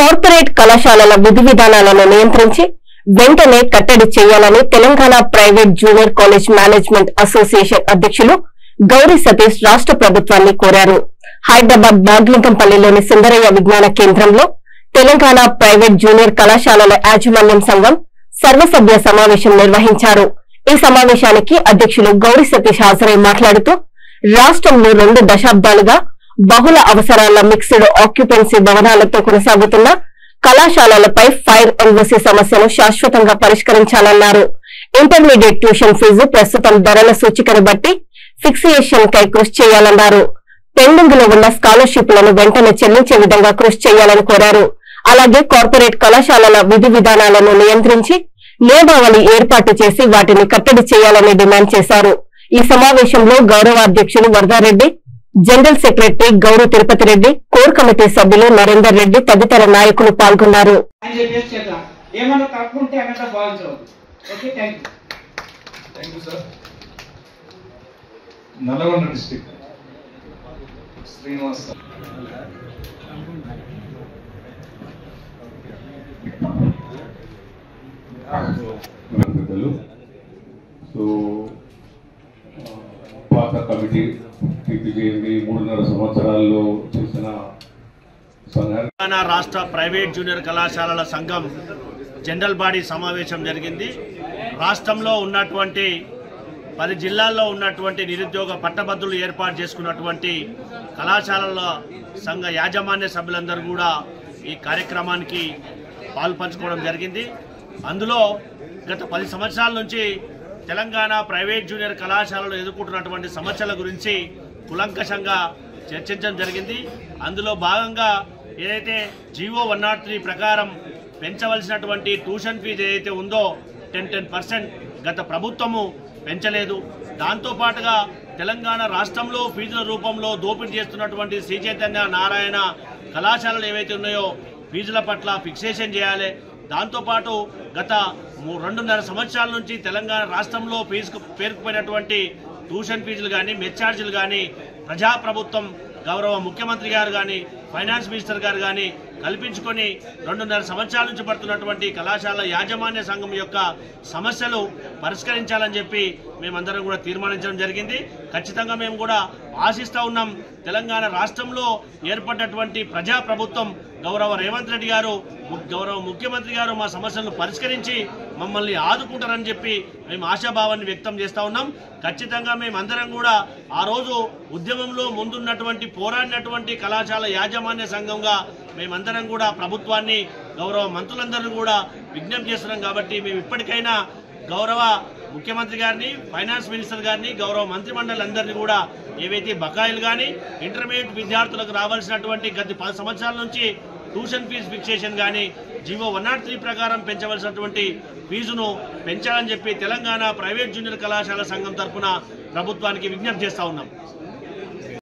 Corporate కళాశాలల విధి విధానాలను నియంత్రించి వెంటనే కట్టడి చేయాలని Telangana private junior college management association అధ్యక్షులు గౌరీ సతీష్ రాష్ట్ర ప్రభుత్వాన్ని కోరారు. హైదరాబాద్ బాగ్లింగంపల్లిలోని సుందరయ్య విజ్ఞాన కేంద్రంలో తెలంగాణ ప్రైవేట్ జూనియర్ కళాశాలల యాజమాన్యం సంఘం సర్వసభ్య సమావేశం నిర్వహించారు. ఈ సమావేశానికి అధ్యక్షులు గౌరీ సతీష్ హాజరై మాట్లాడుతూ రాష్ట్రంలో 2 దశాబ్దాలుగా బహుళ అవసరాల మిక్స్డ్ ఆక్యుపెన్సీ భవనాలతో కొనసాగుతున్న కళాశాలలపై ఫైర్ ఎన్ఓసీ సమస్యను శాశ్వతంగా పరిష్కరించాలన్నారు. ఇంటర్మీడియట్ ట్యూషన్ ఫీజు ప్రస్తుతం ధరల సూచికను బట్టి ఫిక్సేషన్ కై కృషి చేయాలన్నారు. పెండింగ్ లో ఉన్న స్కాలర్షిప్లను వెంటనే చెల్లించే విధంగా కృషి చేయాలని కోరారు. అలాగే కార్పొరేట్ కళాశాలల విధి విధానాలను నియంత్రించి నియమావళి ఏర్పాటు చేసి వాటిని కట్టడి చేయాలని డిమాండ్ చేశారు. ఈ సమావేశంలో గౌరవ అధ్యక్షులు వరదారెడ్డి, జనరల్ సెక్రటరీ గౌరవ తిరుపతి రెడ్డి, కోర్ కమిటీ సభ్యులు నరేందర్ రెడ్డి తదితర నాయకులు పాల్గొన్నారు. నల్గొండ డిస్ట్రిక్ట్ శ్రీనివాస్ సో పాత కమిటీ టీపీజీఎంబీ 3.5 సంవత్సరాల్లో చేసిన తెలంగాణ రాష్ట్ర ప్రైవేట్ జూనియర్ కళాశాలల సంఘం జనరల్ బాడీ సమావేశం జరిగింది. రాష్ట్రంలో ఉన్నటువంటి 10 జిల్లాల్లో ఉన్నటువంటి నిరుద్యోగ పట్టభద్రులు ఏర్పాటు చేసుకున్నటువంటి కళాశాలల సంఘ యాజమాన్య సభ్యులందరూ కూడా ఈ కార్యక్రమానికి పాల్పంచుకోవడం జరిగింది. అందులో గత 10 సంవత్సరాల నుంచి తెలంగాణ ప్రైవేట్ జూనియర్ కళాశాలలు ఎదుర్కొంటున్నటువంటి సమస్యల గురించి కులంకషంగా చర్చించడం జరిగింది. అందులో భాగంగా ఏదైతే జీవో 103 ప్రకారం పెంచవలసినటువంటి ట్యూషన్ ఫీజు ఏదైతే ఉందో 10% గత ప్రభుత్వము పెంచలేదు. దాంతోపాటుగా తెలంగాణ రాష్ట్రంలో ఫీజుల రూపంలో దోపిడీ చేస్తున్నటువంటి శ్రీ చైతన్య నారాయణ కళాశాలలు ఏవైతే ఉన్నాయో ఫీజుల పట్ల ఫిక్సేషన్ చేయాలి. దాంతోపాటు గత 2.5 సంవత్సరాల నుంచి తెలంగాణ రాష్ట్రంలో ఫీజుకు పేరుకుపోయినటువంటి ట్యూషన్ ఫీజులు కానీ మెస్ ఛార్జీలు కానీ ప్రజాప్రభుత్వం గౌరవ ముఖ్యమంత్రి గారు కానీ ఫైనాన్స్ మినిస్టర్ గారు కానీ కల్పించుకొని 2.5 సంవత్సరాల నుంచి పడుతున్నటువంటి కళాశాల యాజమాన్య సంఘం యొక్క సమస్యలు పరిష్కరించాలని చెప్పి మేమందరం కూడా తీర్మానించడం జరిగింది. ఖచ్చితంగా మేము కూడా ఆశిస్తూ ఉన్నాం. తెలంగాణ రాష్ట్రంలో ఏర్పడినటువంటి ప్రజాప్రభుత్వం గౌరవ రేవంత్ రెడ్డి గారు, గౌరవ ముఖ్యమంత్రి గారు మా సమస్యలను పరిష్కరించి మమ్మల్ని ఆదుకుంటారని చెప్పి మేము ఆశాభావాన్ని వ్యక్తం చేస్తూ ఉన్నాం. ఖచ్చితంగా మేమందరం కూడా ఆ రోజు ఉద్యమంలో ముందున్నటువంటి పోరాడినటువంటి కళాశాల యాజమాన్య సంఘంగా మేమందరం కూడా ప్రభుత్వాన్ని గౌరవ మంత్రులందరూ కూడా విజ్ఞప్తి చేస్తున్నాం. కాబట్టి మేము ఇప్పటికైనా గౌరవ ముఖ్యమంత్రి గారిని, ఫైనాన్స్ మినిస్టర్ గారిని, గౌరవ మంత్రిమండలందరినీ కూడా ఏవైతే బకాయిలు కానీ ఇంటర్మీడియట్ విద్యార్థులకు రావాల్సినటువంటి గత 10 సంవత్సరాల నుంచి ట్యూషన్ ఫీజు ఫిక్సేషన్ కానీ జీవో 103 ప్రకారం పెంచవలసినటువంటి ఫీజును పెంచాలని చెప్పి తెలంగాణ ప్రైవేట్ జూనియర్ కళాశాల సంఘం తరఫున ప్రభుత్వానికి విజ్ఞప్తి చేస్తూ ఉన్నాం.